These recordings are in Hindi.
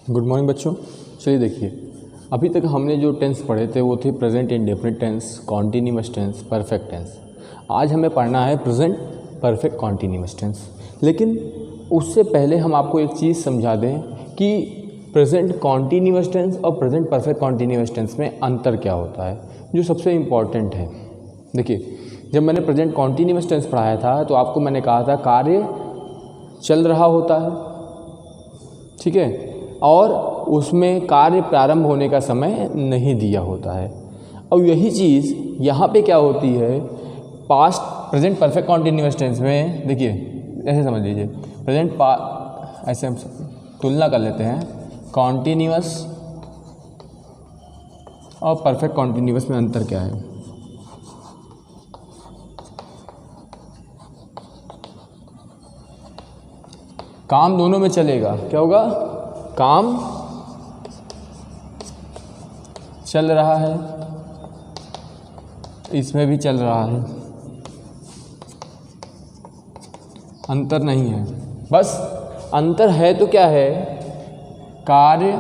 गुड मॉर्निंग बच्चों। चलिए देखिए, अभी तक हमने जो टेंस पढ़े थे वो थे present indefinite tense, continuous tense, perfect tense. आज हमें पढ़ना है प्रेजेंट परफेक्ट कॉन्टिन्यूअस टेंस। लेकिन उससे पहले हम आपको एक चीज़ समझा दें कि प्रेजेंट कॉन्टिन्यूअस टेंस और प्रेजेंट परफेक्ट कॉन्टिन्यूअस टेंस में अंतर क्या होता है, जो सबसे इम्पॉर्टेंट है। देखिए, जब मैंने प्रेजेंट कॉन्टिन्यूअस टेंस पढ़ाया था तो आपको मैंने कहा था कार्य चल रहा होता है, ठीक है, और उसमें कार्य प्रारंभ होने का समय नहीं दिया होता है। और यही चीज़ यहाँ पे क्या होती है, past present perfect continuous tense में। देखिए ऐसे समझ लीजिए, ऐसे हम तुलना कर लेते हैं, कॉन्टिन्यूअस और परफेक्ट कॉन्टिन्यूअस में अंतर क्या है। काम दोनों में चलेगा, क्या होगा, काम चल रहा है, इसमें भी चल रहा है, अंतर नहीं है। बस अंतर है तो क्या है, कार्य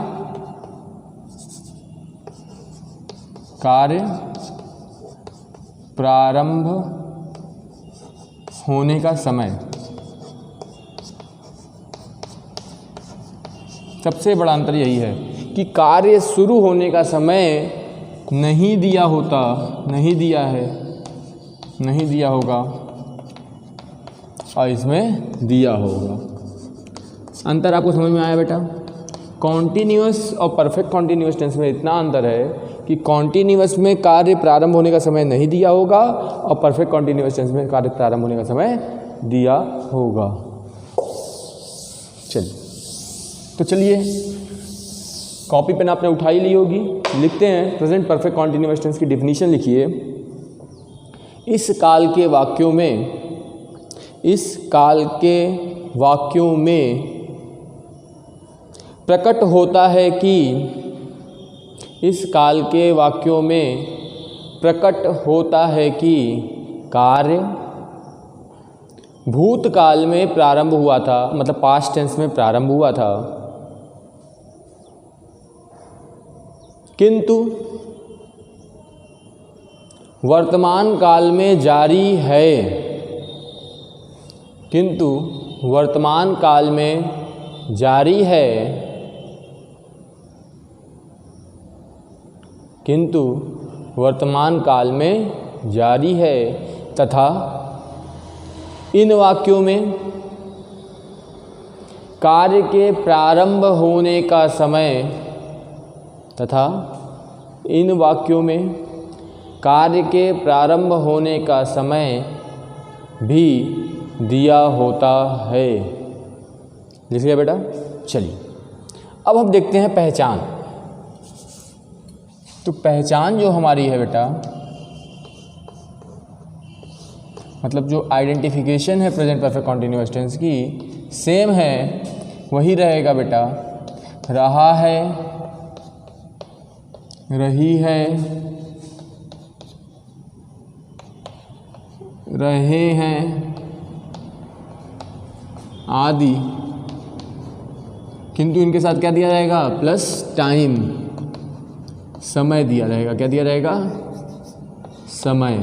प्रारंभ होने का समय। सबसे बड़ा अंतर यही है कि कार्य शुरू होने का समय नहीं दिया होता, नहीं दिया है, नहीं दिया होगा, और इसमें दिया होगा। अंतर आपको समझ में आया बेटा? कॉन्टिन्यूअस और परफेक्ट कॉन्टिन्यूअस टेंस में इतना अंतर है कि कॉन्टिन्यूअस में कार्य प्रारंभ होने का समय नहीं दिया होगा और परफेक्ट कॉन्टिन्यूअस टेंस में कार्य प्रारंभ होने का समय दिया होगा। चलिए, तो चलिए, कॉपी पेन आपने उठाई ली होगी, लिखते हैं प्रेजेंट परफेक्ट कॉन्टिन्यूअस टेंस की डिफिनीशन लिखिए। इस काल के वाक्यों में प्रकट होता है कि, इस काल के वाक्यों में प्रकट होता है कि कार्य भूतकाल में प्रारंभ हुआ था, मतलब पास्ट टेंस में प्रारंभ हुआ था, किंतु वर्तमान काल में जारी है, किंतु वर्तमान काल में जारी है, किंतु वर्तमान काल में जारी है, तथा इन वाक्यों में कार्य के प्रारंभ होने का समय, तथा इन वाक्यों में कार्य के प्रारंभ होने का समय भी दिया होता है। लिख लिया बेटा? चलिए, अब हम देखते हैं पहचान। तो पहचान जो हमारी है बेटा, मतलब जो आइडेंटिफिकेशन है प्रेजेंट परफेक्ट कॉन्टिन्यूअस टेंस की, सेम है, वही रहेगा बेटा। रहा है, रही है, रहे हैं आदि, किंतु इनके साथ क्या दिया जाएगा, प्लस टाइम, समय दिया जाएगा। क्या दिया जाएगा? समय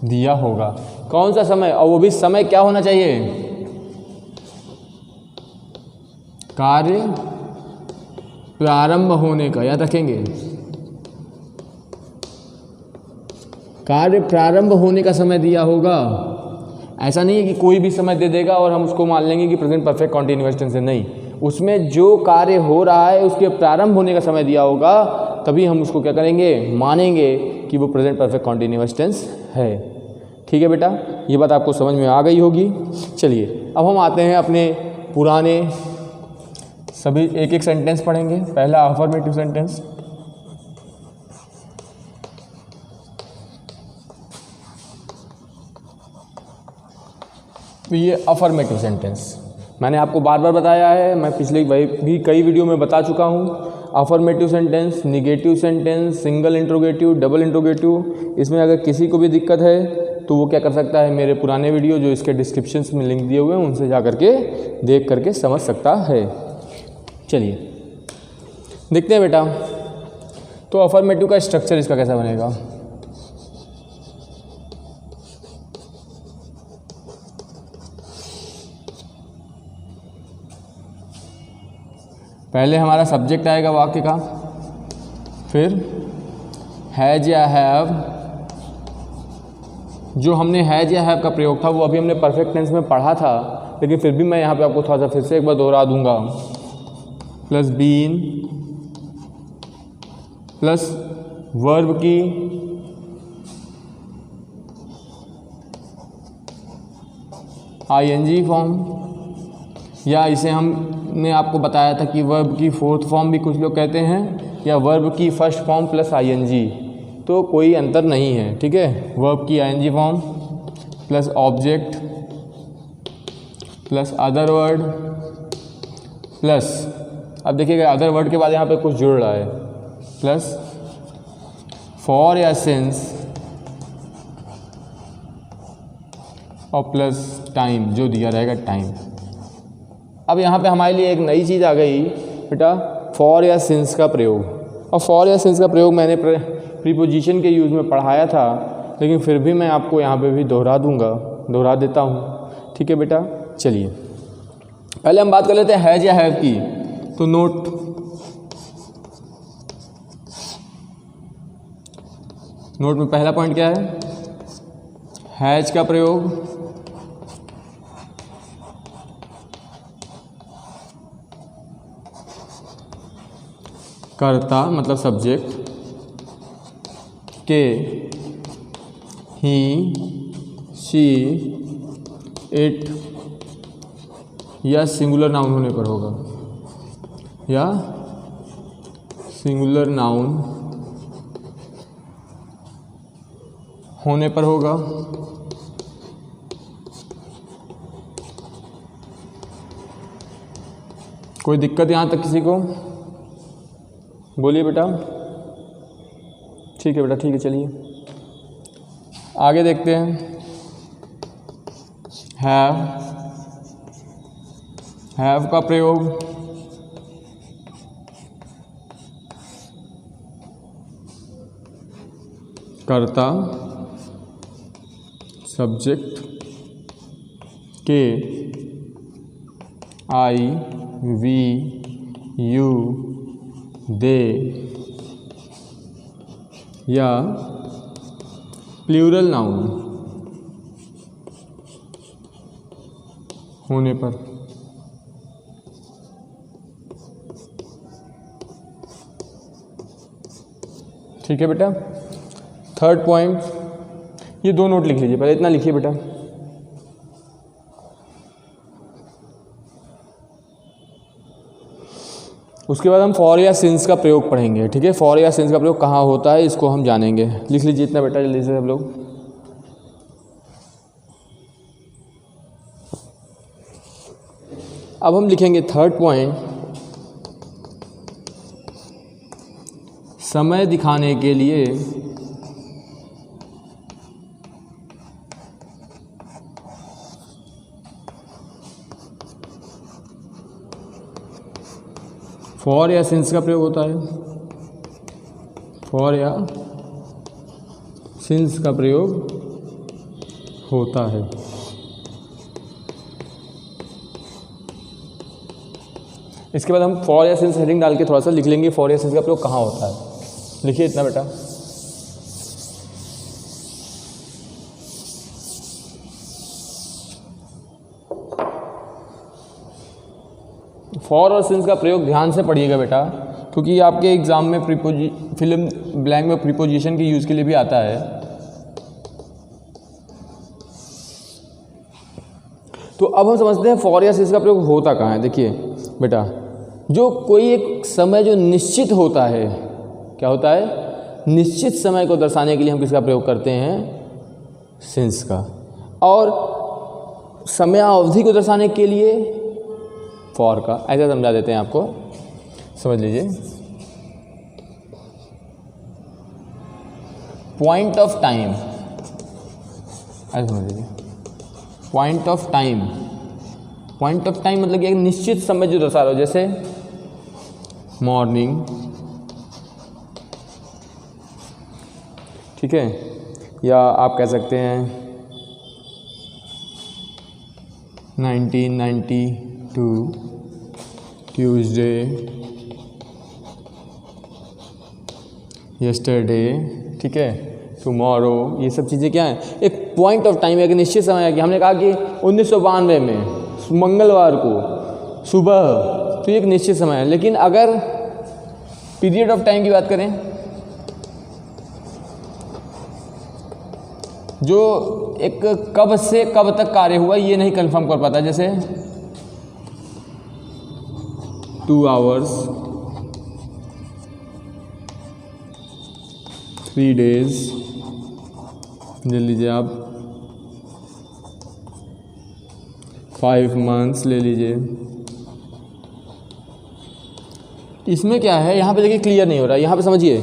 दिया होगा। कौन सा समय? और वो भी समय क्या होना चाहिए, कार्य प्रारंभ होने का। याद रखेंगे, कार्य प्रारंभ होने का समय दिया होगा। ऐसा नहीं है कि कोई भी समय दे देगा और हम उसको मान लेंगे कि प्रेजेंट परफेक्ट कॉन्टिन्यूअस टेंस है। नहीं, उसमें जो कार्य हो रहा है उसके प्रारंभ होने का समय दिया होगा, तभी हम उसको क्या करेंगे, मानेंगे कि वो प्रेजेंट परफेक्ट कॉन्टिन्यूअस टेंस है। ठीक है बेटा, ये बात आपको समझ में आ गई होगी। चलिए, अब हम आते हैं अपने पुराने सभी एक एक सेंटेंस पढ़ेंगे। पहला अफर्मेटिव सेंटेंस। तो ये अफर्मेटिव सेंटेंस मैंने आपको बार बार बताया है, मैं पिछले भी कई वीडियो में बता चुका हूँ। Affirmative sentence, negative sentence, single interrogative, double interrogative, इसमें अगर किसी को भी दिक्कत है तो वो क्या कर सकता है, मेरे पुराने वीडियो जो इसके डिस्क्रिप्शन में लिंक दिए हुए हैं उनसे जा करके देख करके समझ सकता है। चलिए देखते हैं बेटा, तो अफर्मेटिव का स्ट्रक्चर इसका कैसा बनेगा। पहले हमारा सब्जेक्ट आएगा वाक्य का, फिर हैज या हैव, जो हमने हैज या हैव का प्रयोग था वो अभी हमने परफेक्ट टेंस में पढ़ा था, लेकिन फिर भी मैं यहाँ पे आपको थोड़ा सा फिर से एक बार दोहरा दूंगा। प्लस बीन प्लस वर्ब की आईएनजी फॉर्म, या इसे हमने आपको बताया था कि वर्ब की फोर्थ फॉर्म भी कुछ लोग कहते हैं, या वर्ब की फर्स्ट फॉर्म प्लस आईएनजी, तो कोई अंतर नहीं है, ठीक है। वर्ब की ING form plus object plus other word plus, अब देखिएगा अदर वर्ड के बाद यहाँ पे कुछ जुड़ रहा है, प्लस फॉर या सिंस और प्लस टाइम, जो दिया रहेगा टाइम। अब यहाँ पे हमारे लिए एक नई चीज़ आ गई बेटा, फॉर या सिंस का प्रयोग। और फॉर या सिंस का प्रयोग मैंने प्रीपोजिशन के यूज़ में पढ़ाया था, लेकिन फिर भी मैं आपको यहाँ पे भी दोहरा देता हूँ, ठीक है बेटा। चलिए पहले हम बात कर लेते हैं हैज या हैव की। तो नोट, में पहला पॉइंट क्या है, हैज का प्रयोग कर्ता मतलब सब्जेक्ट के ही शी इट या सिंगुलर नाउन होने पर होगा, या सिंगुलर नाउन होने पर होगा। कोई दिक्कत यहाँ तक किसी को? बोलिए बेटा। ठीक है बेटा, ठीक है। चलिए आगे देखते हैं। हैव का प्रयोग कर्ता सब्जेक्ट के आई वी यू दे या प्लूरल नाउन होने पर। ठीक है बेटा। थर्ड पॉइंट, ये दो नोट लिख लीजिए, पहले इतना लिखिए बेटा। उसके बाद हम फॉर या सिंस का प्रयोग पढ़ेंगे, ठीक है। फॉर या सिंस का प्रयोग कहाँ होता है इसको हम जानेंगे। लिख लीजिए इतना बेटा जल्दी से सब लोग। अब हम लिखेंगे थर्ड पॉइंट, समय दिखाने के लिए फॉर या सिंस का प्रयोग होता है। फॉर या सिंस का प्रयोग होता है। इसके बाद हम फॉर या सिंस हेडिंग डाल के थोड़ा सा लिख लेंगे फॉर या सिंस का प्रयोग कहाँ होता है। लिखिए इतना बेटा। फॉर और सिंस का प्रयोग ध्यान से पढ़िएगा बेटा, क्योंकि आपके एग्जाम में फिल्म ब्लैंक में प्रीपोजिशन के यूज़ के लिए भी आता है। तो अब हम समझते हैं फॉर या सिंस का प्रयोग होता कहाँ है। देखिए बेटा, जो कोई एक समय जो निश्चित होता है, क्या होता है, निश्चित समय को दर्शाने के लिए हम किसका प्रयोग करते हैं, सिंस का। और समय अवधि को दर्शाने के लिए फॉर का। ऐसा समझा देते हैं आपको, समझ लीजिए। पॉइंट ऑफ टाइम ऐसे समझ लीजिए। Point of time, point of time मतलब कि एक निश्चित समय जो दर्शा रहा हो, जैसे मॉर्निंग, ठीक है, या आप कह सकते हैं 1992, ट्यूसडे, यस्टरडे, ठीक है, टुमारो, ये सब चीज़ें क्या हैं, एक पॉइंट ऑफ टाइम, एक निश्चित समय है कि हमने कहा कि 1992 में मंगलवार को सुबह, तो ये एक निश्चित समय है। लेकिन अगर पीरियड ऑफ टाइम की बात करें, जो एक कब से कब तक कार्य हुआ ये नहीं कंफर्म कर पाता, जैसे 2 hours, 3 days, ले लीजिए आप 5 months ले लीजिए। इसमें क्या है, यहाँ पे देखिए क्लियर नहीं हो रहा है। यहाँ पे समझिए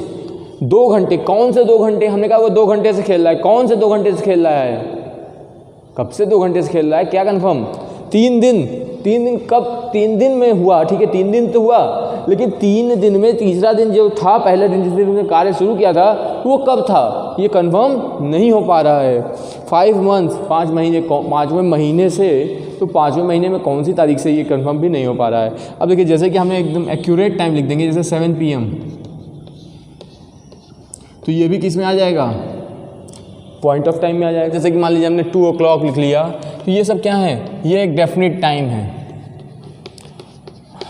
2 घंटे, कौन से 2 घंटे, हमने कहा वो 2 घंटे से खेल रहा है, कौन से 2 घंटे से खेल रहा है, कब से 2 घंटे से खेल रहा है, क्या कंफर्म, 3 दिन, 3 दिन कब, 3 दिन में हुआ, ठीक है, 3 दिन तो हुआ, लेकिन 3 दिन में तीसरा दिन जो था, पहले दिन जिस दिन उसने कार्य शुरू किया था वो कब था, ये कंफर्म नहीं हो पा रहा है। 5 months, 5 महीने, 5वें महीने से, तो 5वें महीने में कौन सी तारीख से, ये कंफर्म भी नहीं हो पा रहा है। अब देखिए जैसे कि हमने एकदम एक्यूरेट टाइम लिख देंगे, जैसे 7 PM, तो ये भी किस में आ जाएगा, पॉइंट ऑफ टाइम में आ जाएगा। जैसे कि मान लीजिए हमने 2 o'clock लिख लिया, तो ये सब क्या है, ये एक डेफिनेट टाइम है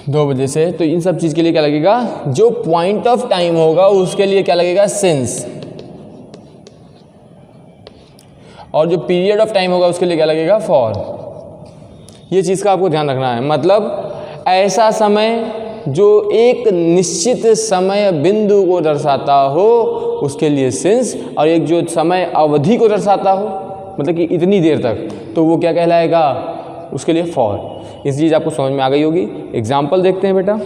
2 बजे से, तो इन सब चीज़ के लिए क्या लगेगा, जो पॉइंट ऑफ टाइम होगा उसके लिए क्या लगेगा, सिंस, और जो पीरियड ऑफ टाइम होगा उसके लिए क्या लगेगा, फॉर। ये चीज़ का आपको ध्यान रखना है, मतलब ऐसा समय जो एक निश्चित समय बिंदु को दर्शाता हो उसके लिए सिंस, और एक जो समय अवधि को दर्शाता हो, मतलब कि इतनी देर तक, तो वो क्या कहलाएगा, उसके लिए फॉर। इस चीज़ आपको समझ में आ गई होगी। एग्जाम्पल देखते हैं बेटा।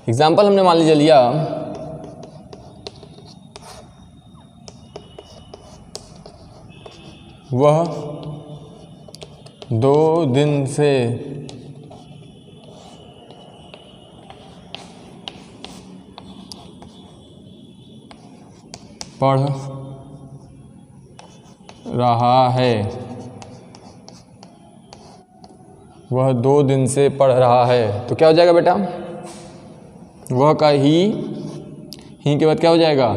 एग्जाम्पल हमने मान लीजिए लिया, वह 2 दिन से पढ़ रहा है, वह 2 दिन से पढ़ रहा है, तो क्या हो जाएगा बेटा, वह का ही के बाद क्या हो जाएगा,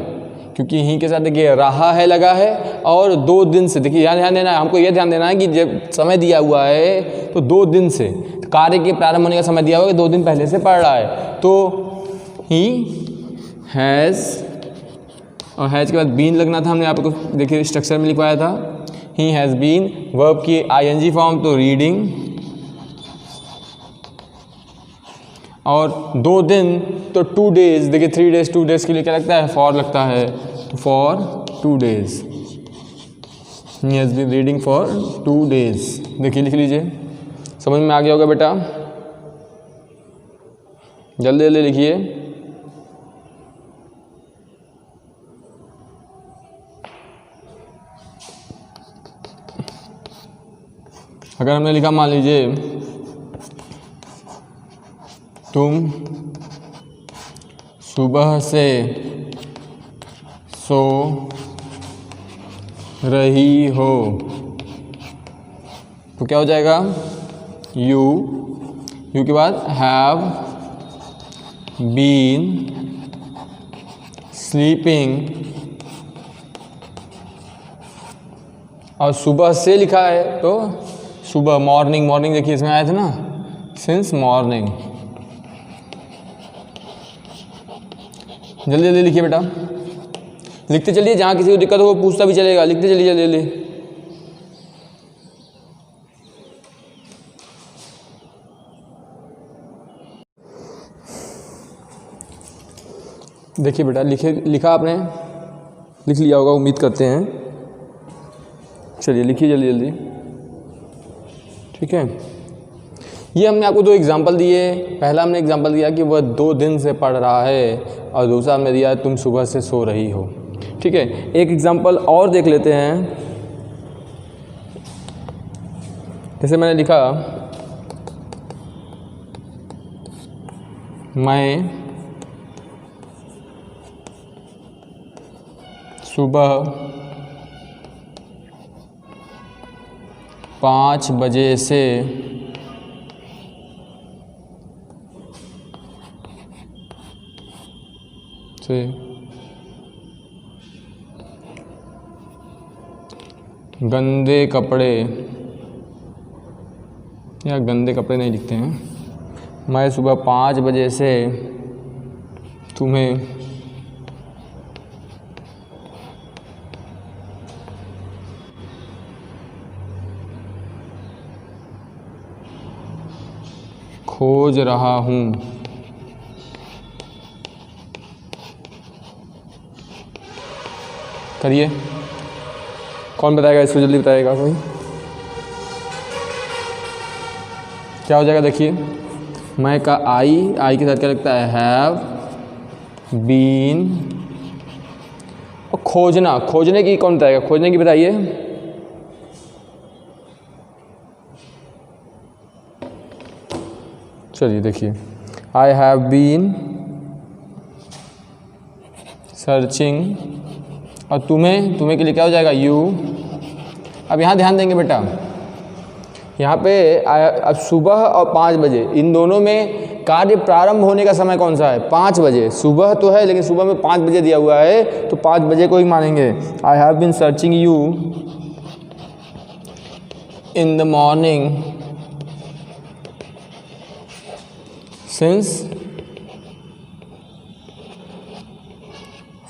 क्योंकि ही के साथ देखिए रहा है लगा है, और 2 दिन से, देखिए यहाँ ध्यान देना है, हमको ये ध्यान देना है कि जब समय दिया हुआ है तो 2 दिन से, कार्य के प्रारंभ होने का समय दिया हुआ है, 2 दिन पहले से पढ़ रहा है, तो ही हैज़, और हैज़ के बाद बीन लगना था, हमने आपको देखिए स्ट्रक्चर में लिखवाया था, ही हैज़ बीन, वर्ब की ING फॉर्म, तो रीडिंग, और 2 दिन तो 2 days, देखिए 3 days 2 days के लिए क्या लगता है, फॉर लगता है, तो फॉर 2 days, ही has been reading for 2 days। देखिए लिख लीजिए, समझ में आ गया होगा बेटा, जल्दी जल्दी लिखिए। अगर हमने लिखा, मान लीजिए तुम सुबह से सो रही हो, तो क्या हो जाएगा, यू के बाद हैव बीन स्लीपिंग, और सुबह से लिखा है तो सुबह, मॉर्निंग, मॉर्निंग देखिए इसमें आया था ना, सिंस मॉर्निंग। जल्दी जल्दी लिखिए बेटा, लिखते चलिए, जहाँ किसी को दिक्कत हो वो पूछता भी चलेगा, लिखते चलिए जल्दी जल्दी। देखिए बेटा, लिखा आपने, लिख लिया होगा उम्मीद करते हैं, चलिए लिखिए जल्दी जल्दी, ठीक है। ये हमने आपको दो एग्जाम्पल दिए। पहला हमने एग्जाम्पल दिया कि वह 2 दिन से पढ़ रहा है, और दूसरा हमने दिया तुम सुबह से सो रही हो। ठीक है, एक एग्जाम्पल और देख लेते हैं। जैसे मैंने लिखा, मैं सुबह 5 बजे से गंदे कपड़े, या गंदे कपड़े नहीं लिखते हैं, मैं सुबह 5 बजे से तुम्हें खोज रहा हूँ। करिए, कौन बताएगा इसको, जल्दी बताएगा कोई। क्या हो जाएगा, देखिए, मैं का आई के साथ क्या लगता है, हैव बीन, और खोजना, खोजने की कौन बताएगा, खोजने की बताइए। चलिए देखिए, आई हैव बीन सर्चिंग, और तुम्हें के लिए क्या हो जाएगा, यू। अब यहाँ ध्यान देंगे बेटा, यहाँ पे अब सुबह और 5 बजे, इन दोनों में कार्य प्रारंभ होने का समय कौन सा है, 5 बजे। सुबह तो है, लेकिन सुबह में 5 बजे दिया हुआ है, तो 5 बजे को ही मानेंगे। I have been searching you in the morning since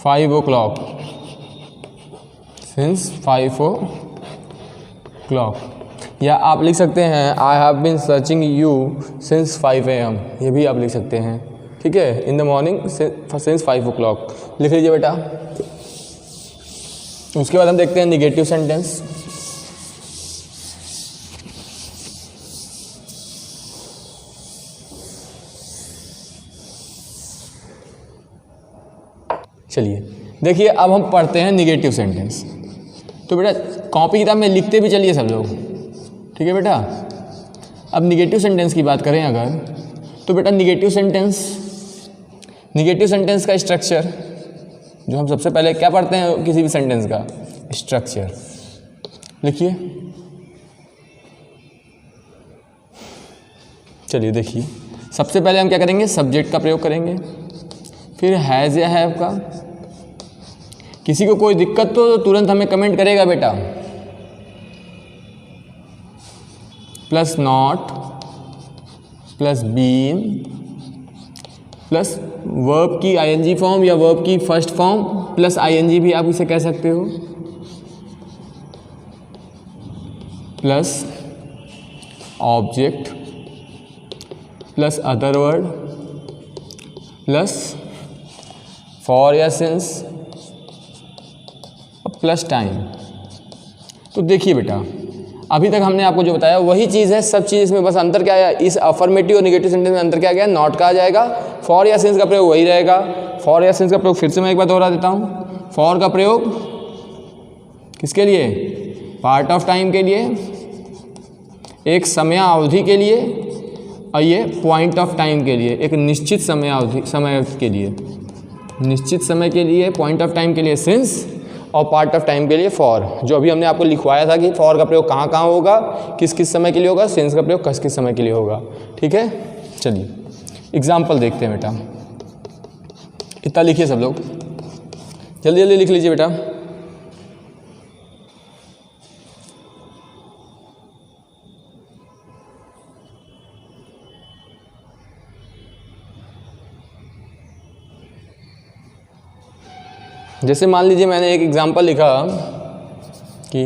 5 o'clock, since 5 o'clock। या आप लिख सकते हैं I have been searching you since 5 AM, ये भी आप लिख सकते हैं। ठीक है, इन द मॉर्निंग सिंस 5 o'clock लिख लीजिए बेटा। उसके बाद हम देखते हैं निगेटिव सेंटेंस। चलिए देखिए, अब हम पढ़ते हैं निगेटिव सेंटेंस। तो बेटा कॉपी किताब में लिखते भी चलिए सब लोग, ठीक है बेटा। अब निगेटिव सेंटेंस की बात करें अगर, तो बेटा निगेटिव सेंटेंस का स्ट्रक्चर, जो हम सबसे पहले क्या पढ़ते हैं किसी भी सेंटेंस का, स्ट्रक्चर लिखिए। चलिए देखिए, सबसे पहले हम क्या करेंगे, सब्जेक्ट का प्रयोग करेंगे, फिर हैज़ या हैव का। किसी को कोई दिक्कत तो तुरंत हमें कमेंट करेगा बेटा। Plus not plus been plus verb की आईएनजी फॉर्म या वर्ब की फर्स्ट फॉर्म प्लस आईएनजी भी आप इसे कह सकते हो, plus object plus other word plus for या सिंस प्लस टाइम। तो देखिए बेटा, अभी तक हमने आपको जो बताया वही चीज़ है, सब चीज़ इसमें बस अंतर क्या है, इस अफर्मेटिव और नेगेटिव सेंटेंस में अंतर क्या गया, नॉट का आ जाएगा। फॉर या सिंस का प्रयोग वही रहेगा। फॉर या सिंस का प्रयोग फिर से मैं एक बार दोहरा देता हूँ। फॉर का प्रयोग किसके लिए, पार्ट ऑफ टाइम के लिए, एक समय अवधि के लिए, और ये पॉइंट ऑफ टाइम के लिए, एक निश्चित समय अवधि के लिए, निश्चित समय के लिए, पॉइंट ऑफ टाइम के लिए सिंस, और पार्ट ऑफ टाइम के लिए फॉर। जो अभी हमने आपको लिखवाया था कि फॉर का प्रयोग कहाँ कहाँ होगा, किस किस समय के लिए होगा, सिंस का प्रयोग किस किस समय के लिए होगा। ठीक है, चलिए एग्जाम्पल देखते हैं बेटा। इतना लिखिए सब लोग, जल्दी जल्दी लिख लीजिए बेटा। जैसे मान लीजिए मैंने एक एग्जाम्पल लिखा कि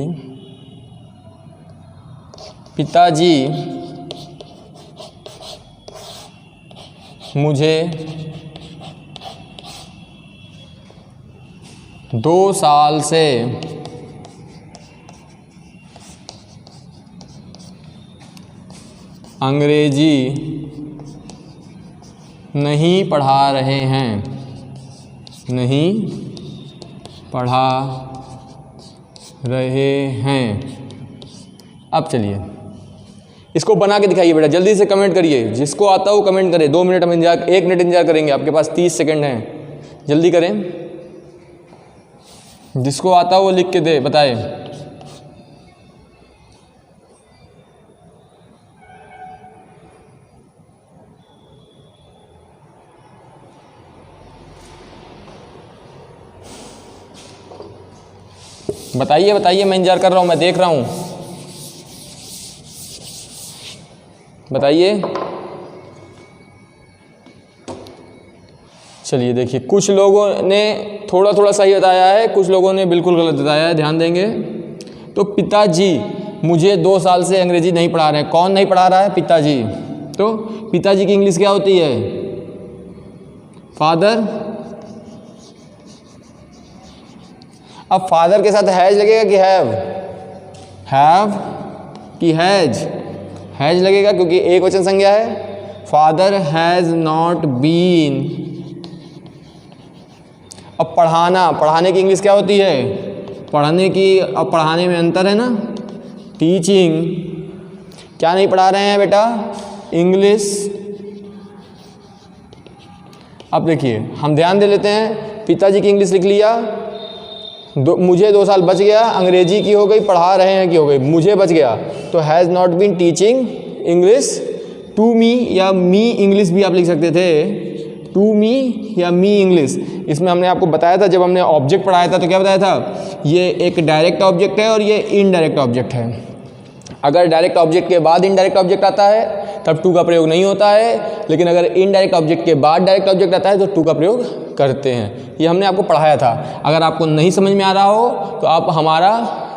पिताजी मुझे 2 साल से अंग्रेजी नहीं पढ़ा रहे हैं, नहीं पढ़ा रहे हैं। अब चलिए इसको बना के दिखाइए बेटा, जल्दी से कमेंट करिए, जिसको आता हो कमेंट करें। 2 मिनट हम इंतजार, 1 मिनट इंतजार करेंगे, आपके पास 30 सेकंड हैं, जल्दी करें। जिसको आता हो वो लिख के दे, बताए। बताइए बताइए, मैं इंतजार कर रहा हूँ, मैं देख रहा हूँ, बताइए। चलिए देखिए, कुछ लोगों ने थोड़ा थोड़ा सही बताया है, कुछ लोगों ने बिल्कुल गलत बताया है, ध्यान देंगे। तो पिताजी मुझे 2 साल से अंग्रेजी नहीं पढ़ा रहे हैं। कौन नहीं पढ़ा रहा है? पिताजी। तो पिताजी की इंग्लिश क्या होती है? फादर। अब फादर के साथ हैज लगेगा कि हैव? हैव कि हैज? हैज लगेगा क्योंकि एक वचन संज्ञा है। Father has not been. अब पढ़ाना, पढ़ाने की इंग्लिश क्या होती है? पढ़ने की, अब पढ़ाने में अंतर है ना, टीचिंग। क्या नहीं पढ़ा रहे हैं बेटा? इंग्लिश। अब देखिए हम ध्यान दे लेते हैं, पिताजी की इंग्लिश लिख लिया, मुझे 2 साल बच गया, अंग्रेजी की हो गई, पढ़ा रहे हैं की हो गई, मुझे बच गया, तो has not been teaching English to me, या मी इंग्लिश भी आप लिख सकते थे, टू मी या मी इंग्लिश। इसमें हमने आपको बताया था, जब हमने ऑब्जेक्ट पढ़ाया था तो क्या बताया था? ये एक डायरेक्ट ऑब्जेक्ट है और ये इनडायरेक्ट ऑब्जेक्ट है। अगर डायरेक्ट ऑब्जेक्ट के बाद इनडायरेक्ट ऑब्जेक्ट आता है तब टू का प्रयोग नहीं होता है, लेकिन अगर इनडायरेक्ट ऑब्जेक्ट के बाद डायरेक्ट ऑब्जेक्ट आता है तो टू का प्रयोग करते हैं। ये हमने आपको पढ़ाया था। अगर आपको नहीं समझ में आ रहा हो तो आप हमारा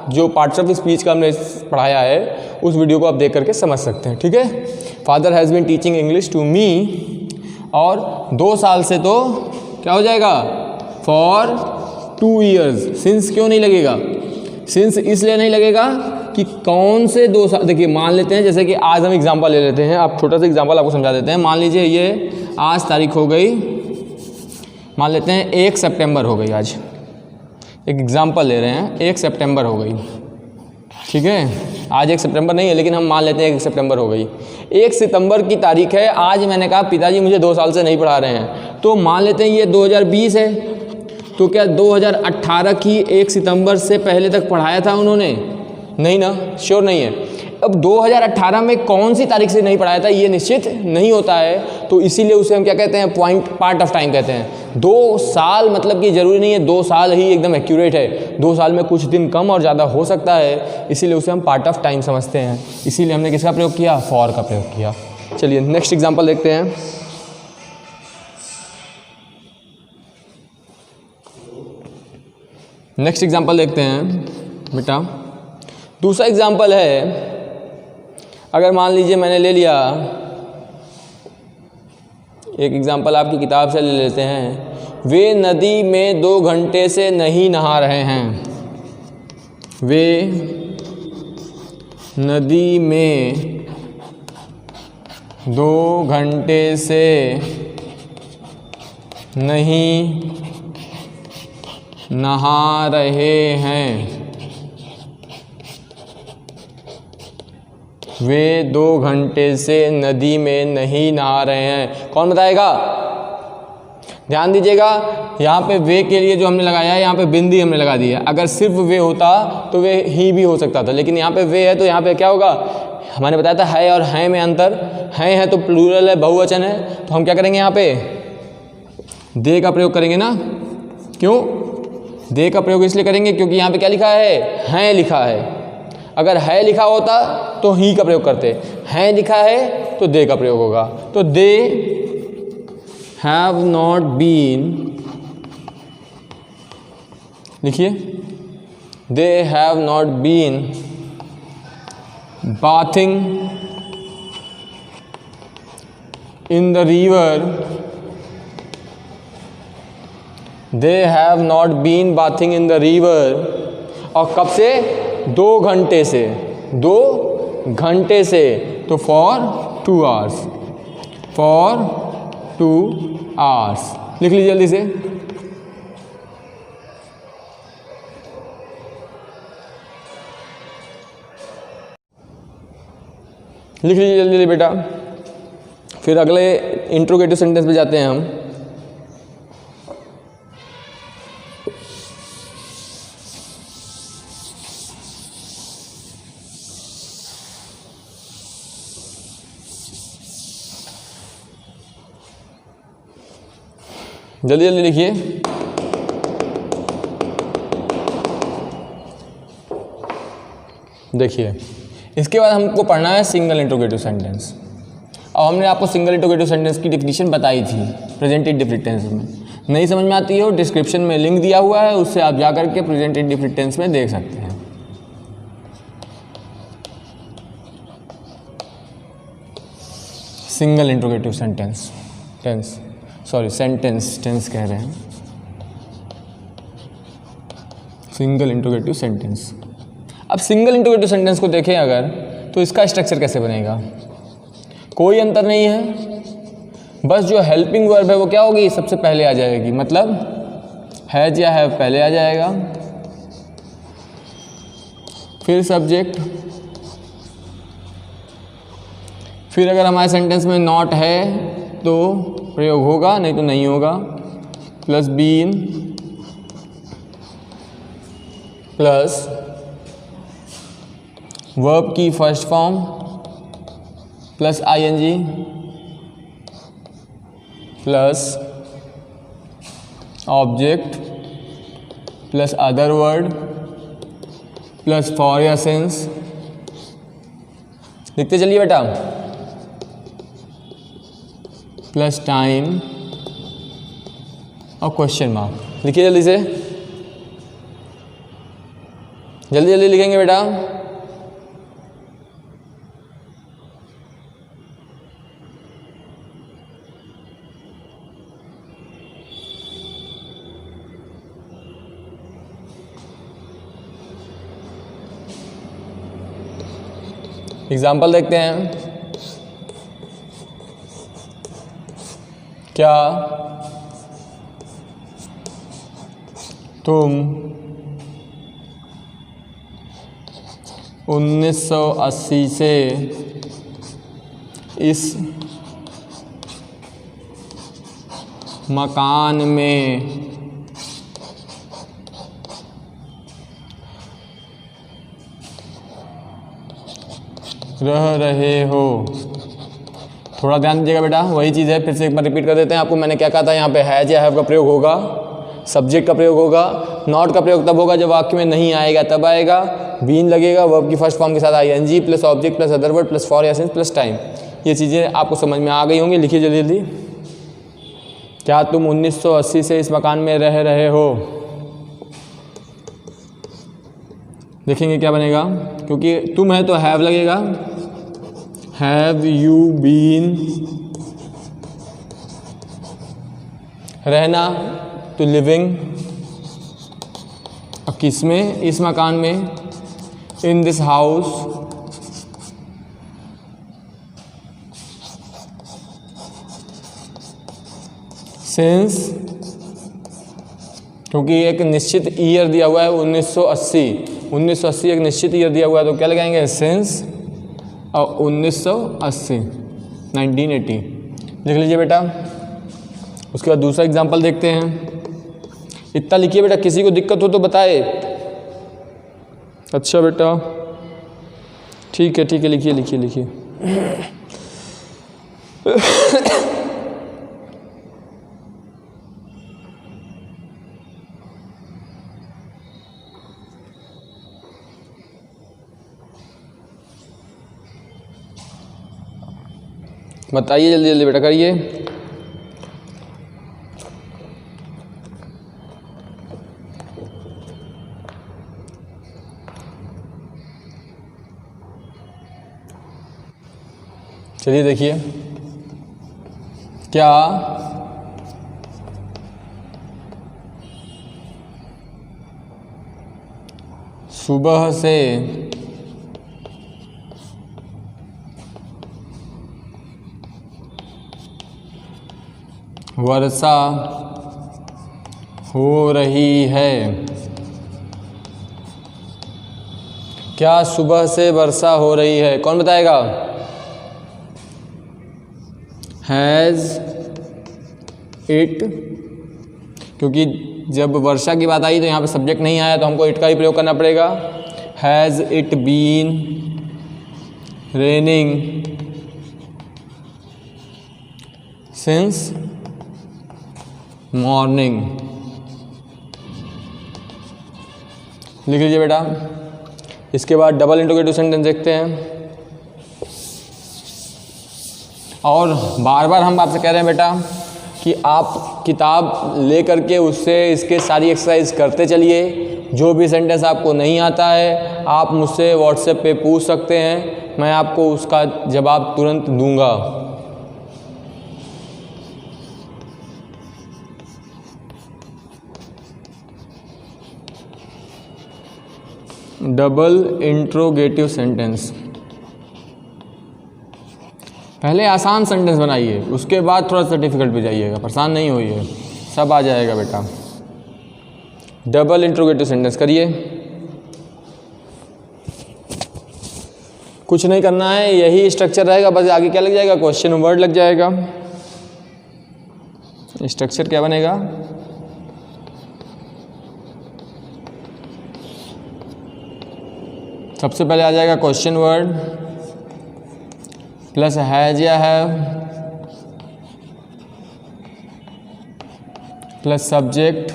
जो पार्ट्स ऑफ स्पीच का हमने पढ़ाया है उस वीडियो को आप देख करके समझ सकते हैं, ठीक है। Father has been teaching English to me, और 2 साल से तो क्या हो जाएगा? For 2 years. सिंस क्यों नहीं लगेगा? सिंस इसलिए नहीं लगेगा कि कौन से 2 साल, देखिए मान लेते हैं, जैसे कि आज हम एग्जांपल ले लेते हैं, आप छोटा सा एग्जांपल आपको समझा देते हैं। मान लीजिए ये आज तारीख हो गई, मान लेते हैं 1 सितंबर हो गई, आज एक एग्जांपल ले रहे हैं, 1 सितंबर हो गई, ठीक है। आज 1 सितंबर नहीं है, लेकिन हम मान लेते हैं 1 सितंबर हो गई। 1 सितंबर की तारीख है, आज मैंने कहा पिताजी मुझे 2 साल से नहीं पढ़ा रहे हैं, तो मान लेते हैं ये 2020 है, तो क्या 2018 की 1 सितंबर से पहले तक पढ़ाया था उन्होंने? नहीं ना, श्योर नहीं है। अब 2018 में कौन सी तारीख से नहीं पढ़ाया था ये निश्चित नहीं होता है, तो इसीलिए उसे हम क्या कहते हैं? पॉइंट, पार्ट ऑफ टाइम कहते हैं। 2 साल मतलब कि ज़रूरी नहीं है 2 साल ही एकदम एक्यूरेट है, 2 साल में कुछ दिन कम और ज़्यादा हो सकता है, इसीलिए उसे हम पार्ट ऑफ टाइम समझते हैं। इसीलिए हमने किसका प्रयोग किया? फॉर का प्रयोग किया। चलिए नेक्स्ट एग्जाम्पल देखते हैं। नेक्स्ट एग्जाम्पल देखते हैं बेटा। दूसरा एग्जाम्पल है, अगर मान लीजिए मैंने ले लिया, एक एग्जाम्पल आपकी किताब से ले लेते हैं, वे नदी में 2 घंटे से नहीं नहा रहे हैं। वे नदी में 2 घंटे से नहीं नहा रहे हैं। वे 2 घंटे से नदी में नहीं नहा रहे हैं। कौन बताएगा? ध्यान दीजिएगा, यहाँ पे वे के लिए जो हमने लगाया है, यहाँ पे बिंदी हमने लगा दी है। अगर सिर्फ वे होता तो वे ही भी हो सकता था, लेकिन यहाँ पे वे है तो यहाँ पे क्या होगा? हमने बताया था है और हैं में अंतर। हैं है तो प्लूरल है, बहुवचन है, तो हम क्या करेंगे? यहाँ पे दे का प्रयोग करेंगे ना। क्यों दे का प्रयोग? इसलिए करेंगे क्योंकि यहाँ पे क्या लिखा है? हैं लिखा है। अगर है लिखा होता तो ही का प्रयोग करते, हैं लिखा है तो दे का प्रयोग होगा। तो दे हैव नॉट बीन, लिखिए, they have not been bathing in the river. They have not been bathing in the river. और कब से? 2 घंटे से, 2 घंटे से, तो फॉर 2 hours, for 2 hours। लिख लीजिए जल्दी से। लिख लीजिए जल्दी जल्दी बेटा। फिर अगले इंट्रोगेटिव सेंटेंस पे जाते हैं हम। जल्दी जल्दी लिखिए। देखिए, इसके बाद हमको पढ़ना है सिंगल इंट्रोगेटिव सेंटेंस। अब हमने आपको सिंगल इंट्रोगेटिव सेंटेंस की डेफिनेशन बताई थी प्रेजेंट इंडेफिनिट टेंस में। नहीं समझ में आती हो, डिस्क्रिप्शन में लिंक दिया हुआ है, उससे आप जा करके प्रेजेंट इंडेफिनिट टेंस में देख सकते हैं। सिंगल इंट्रोगेटिव सेंटेंस टेंस कह रहे हैं। Single interrogative sentence. अब सिंगल इंट्रोगेटिव सेंटेंस को देखें अगर, तो इसका स्ट्रक्चर कैसे बनेगा? कोई अंतर नहीं है, बस जो हेल्पिंग वर्ब है वो क्या होगी, सबसे पहले आ जाएगी। मतलब हैज या हैव पहले आ जाएगा, फिर सब्जेक्ट, फिर अगर हमारे सेंटेंस में नॉट है तो प्रयोग होगा, नहीं तो नहीं होगा, प्लस बीन प्लस वर्ब की first form plus ING plus object plus other word plus for या सिंस। लिखते चलिए बेटा, प्लस टाइम और क्वेश्चन मार्क। लिखिए जल्दी से, जल्दी जल्दी लिखेंगे बेटा। एग्जाम्पल देखते हैं। क्या तुम 1980 से इस मकान में रह रहे हो? थोड़ा ध्यान दीजिएगा बेटा, वही चीज़ है, फिर से एक बार रिपीट कर देते हैं आपको। मैंने क्या कहा था, यहाँ पे हैज या हैव का प्रयोग होगा, सब्जेक्ट का प्रयोग होगा, नॉट का प्रयोग तब होगा जब वाक्य में नहीं आएगा तब आएगा, बीन लगेगा वर्ब की फर्स्ट फॉर्म के साथ ING plus object plus other word plus for या सिंस प्लस टाइम। ये चीज़ें आपको समझ में आ गई होंगी। लिखिए जल्दी जल्दी। क्या तुम 1980 से इस मकान में रह रहे हो? देखेंगे क्या बनेगा, क्योंकि तुम है तो हैव लगेगा, हैव यू बीन, रहना तो लिविंग, अब किस में, इस मकान में, इन दिस हाउस, सिंस, क्योंकि एक निश्चित ईयर दिया हुआ है 1980 एक निश्चित ईयर दिया हुआ है, तो क्या लगाएंगे, सिंस और 1980 1980 लिख लीजिए बेटा। उसके बाद दूसरा एग्जांपल देखते हैं। इतना लिखिए बेटा, किसी को दिक्कत हो तो बताए। अच्छा बेटा, ठीक है लिखिए लिखिए लिखिए। बताइए जल्दी जल्दी बेटा, करिए। चलिए देखिए, क्या सुबह से वर्षा हो रही है। क्या सुबह से वर्षा हो रही है? कौन बताएगा? हैज़ इट, क्योंकि जब वर्षा की बात आई तो यहाँ पे सब्जेक्ट नहीं आया तो हमको इट का ही प्रयोग करना पड़ेगा। Has it been raining since morning. लिख लीजिए बेटा। इसके बाद डबल इंट्रोगेटिव सेंटेंस देखते हैं। और बार बार हम आपसे कह रहे हैं बेटा कि आप किताब ले करके उससे इसके सारी एक्सरसाइज करते चलिए। जो भी सेंटेंस आपको नहीं आता है आप मुझसे व्हाट्सएप पे पूछ सकते हैं, मैं आपको उसका जवाब तुरंत दूंगा। डबल इंट्रोगेटिव सेंटेंस, पहले आसान सेंटेंस बनाइए, उसके बाद थोड़ा सा डिफिकल्ट पे जाइएगा, परेशान नहीं होइए, सब आ जाएगा बेटा। डबल इंट्रोगेटिव सेंटेंस करिए। कुछ नहीं करना है, यही स्ट्रक्चर रहेगा, बस आगे क्या लग जाएगा? क्वेश्चन वर्ड लग जाएगा। स्ट्रक्चर क्या बनेगा? सबसे पहले आ जाएगा क्वेश्चन वर्ड प्लस हैज या हैव प्लस सब्जेक्ट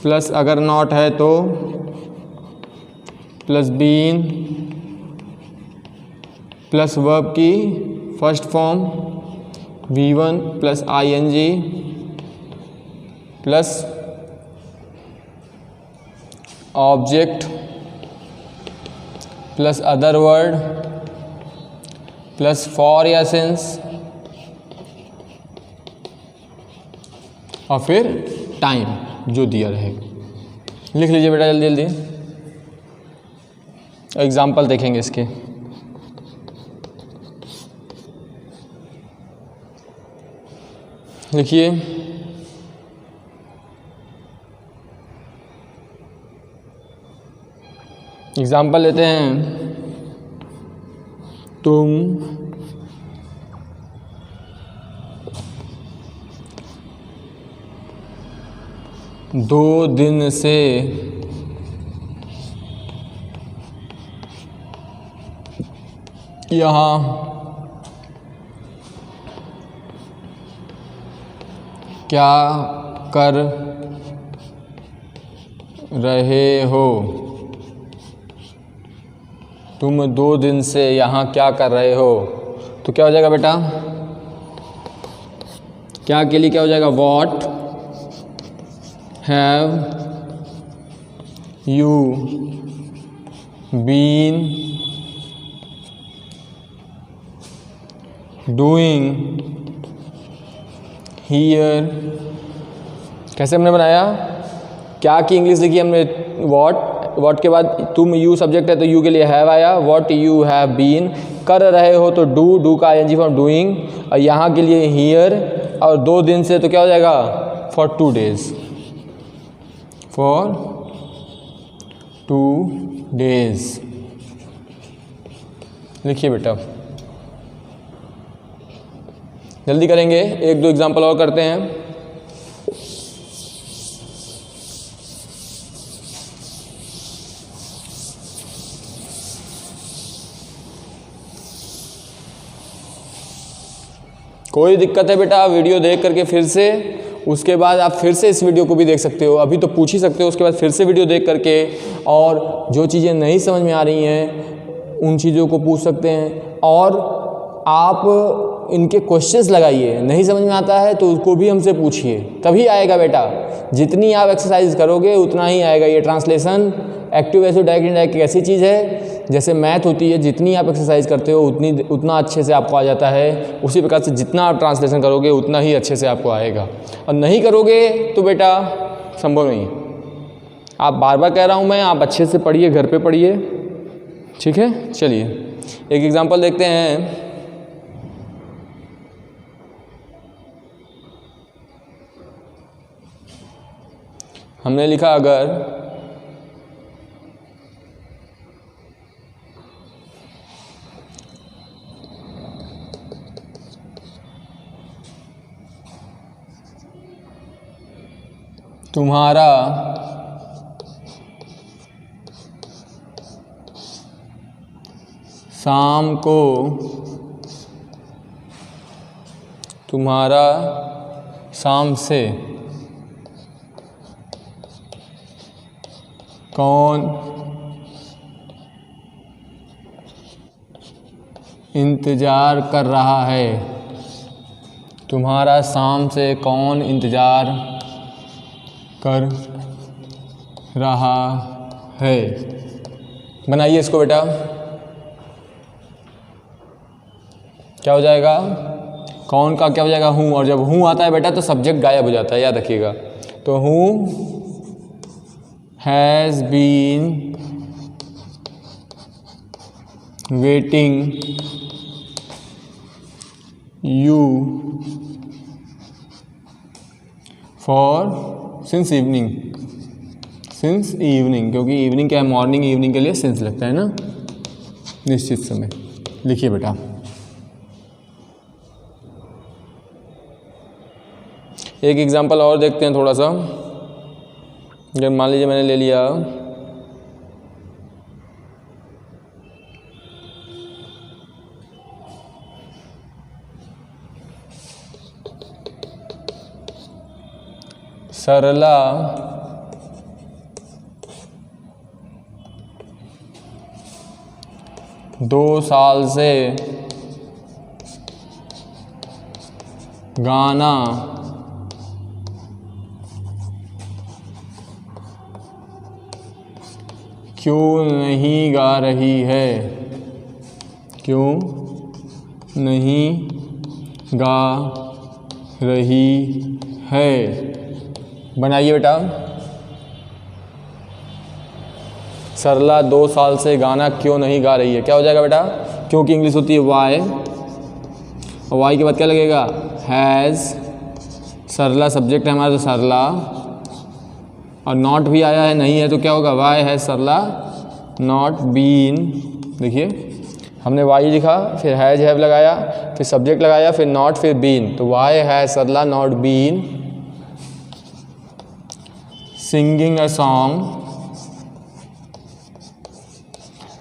प्लस अगर नॉट है तो प्लस बीन प्लस वर्ब की first form V1 plus ING plus object plus other word plus for या सिंस और फिर टाइम जो दिया रहेगा। लिख लीजिए बेटा जल्दी जल्दी, एग्जाम्पल देखेंगे इसके। देखिए एग्जाम्पल लेते हैं। तुम 2 दिन से यहाँ क्या कर रहे हो? तुम 2 दिन से यहाँ क्या कर रहे हो? तो क्या हो जाएगा बेटा? क्या के लिए क्या हो जाएगा? What have you been doing here. कैसे हमने बनाया? क्या की इंग्लिश लिखी हमने वॉट के बाद तुम यू सब्जेक्ट है तो यू के लिए हैव आया। वॉट यू हैव बीन, कर रहे हो तो डू का ING फॉर्म डूइंग, और यहाँ के लिए हियर, और 2 दिन से तो क्या हो जाएगा? For 2 days, for 2 days. लिखिए बेटा जल्दी करेंगे, 1-2 एग्जाम्पल और करते हैं। कोई दिक्कत है बेटा वीडियो देख करके फिर से, उसके बाद आप फिर से इस वीडियो को भी देख सकते हो, अभी तो पूछ ही सकते हो, उसके बाद फिर से वीडियो देख करके और जो चीज़ें नहीं समझ में आ रही हैं उन चीज़ों को पूछ सकते हैं। और आप इनके क्वेश्चंस लगाइए, नहीं समझ में आता है तो उसको भी हमसे पूछिए, तभी आएगा बेटा। जितनी आप एक्सरसाइज करोगे उतना ही आएगा। ये translation active acid direct indirect एक ऐसी चीज़ है जैसे मैथ होती है, जितनी आप एक्सरसाइज करते हो उतना अच्छे से आपको आ जाता है। उसी प्रकार से जितना आप ट्रांसलेशन करोगे उतना ही अच्छे से आपको आएगा, और नहीं करोगे तो बेटा संभव नहीं। आप बार बार कह रहा हूँ मैं, आप अच्छे से पढ़िए, घर पे पढ़िए, ठीक है। चलिए एक एग्जांपल देखते हैं। हमने लिखा अगर तुम्हारा शाम को शाम से कौन इंतज़ार कर रहा है, तुम्हारा शाम से कौन इंतज़ार कर रहा है। बनाइए इसको बेटा, क्या हो जाएगा, कौन का क्या हो जाएगा, हूँ, और जब हूँ आता है बेटा तो सब्जेक्ट गायब हो जाता है, याद रखिएगा। तो who has been waiting you for since evening, since evening, क्योंकि इवनिंग क्या है, मॉर्निंग, इवनिंग के लिए सिंस लगता है ना, निश्चित समय। लिखिए बेटा, एक एग्जांपल और देखते हैं थोड़ा सा। जब मान लीजिए मैंने ले लिया सरला दो साल से गाना क्यों नहीं गा रही है, क्यों नहीं गा रही है। बनाइए बेटा, सरला 2 साल से गाना क्यों नहीं गा रही है, क्या हो जाएगा बेटा, क्योंकि इंग्लिश होती है वाई, और वाई के बाद क्या लगेगा, हैज़। सरला सब्जेक्ट है हमारा, तो सरला, और नॉट भी आया है, नहीं है तो क्या होगा, why has Sarla not been. देखिए हमने वाई लिखा, फिर हैज़ हैव लगाया, फिर सब्जेक्ट लगाया, फिर नॉट, फिर बीन, तो why has Sarla not been singing a song.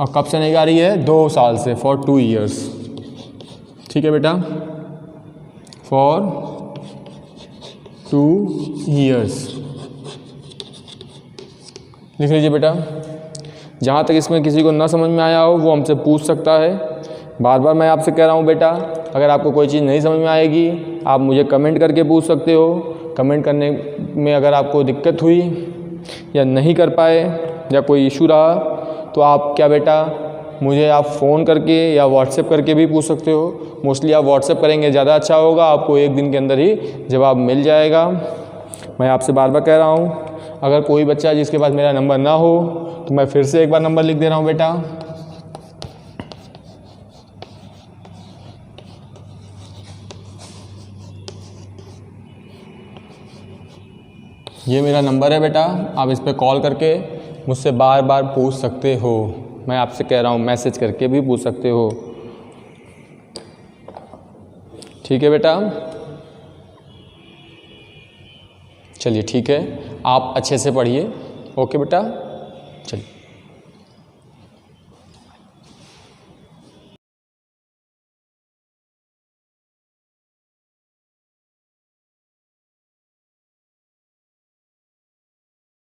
और कब से नहीं गा रही है, 2 साल से, फॉर 2 ईयर्स। ठीक है बेटा, फॉर 2 ईयर्स लिख लीजिए बेटा। जहाँ तक इसमें किसी को ना समझ में आया हो वो हमसे पूछ सकता है। बार बार मैं आपसे कह रहा हूँ बेटा, अगर आपको कोई चीज़ नहीं समझ में आएगी आप मुझे कमेंट करके पूछ सकते हो। कमेंट करने में अगर आपको दिक्कत हुई या नहीं कर पाए या कोई इशू रहा तो आप क्या बेटा, मुझे आप फ़ोन करके या व्हाट्सएप करके भी पूछ सकते हो। मोस्टली आप व्हाट्सएप करेंगे ज़्यादा अच्छा होगा, आपको 1 दिन के अंदर ही जवाब मिल जाएगा। मैं आपसे बार बार कह रहा हूँ, अगर कोई बच्चा जिसके पास मेरा नंबर ना हो तो मैं फिर से एक बार नंबर लिख दे रहा हूँ बेटा। ये मेरा नंबर है बेटा, आप इस पर कॉल करके मुझसे बार बार पूछ सकते हो। मैं आपसे कह रहा हूँ मैसेज करके भी पूछ सकते हो। ठीक है बेटा, चलिए ठीक है, आप अच्छे से पढ़िए। ओके बेटा, चलिए।